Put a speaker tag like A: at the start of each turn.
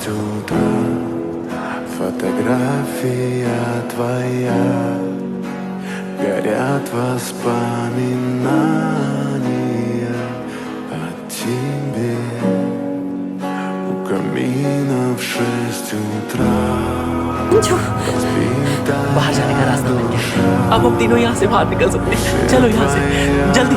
A: утра фотография твоя, горят воспоминания о тебе. У камина в 6 утра
B: बाहर जाने का रास्ता मिल गया। अब हम तीनों यहाँ से बाहर निकल सकते हैं। चलो यहाँ से जल्दी।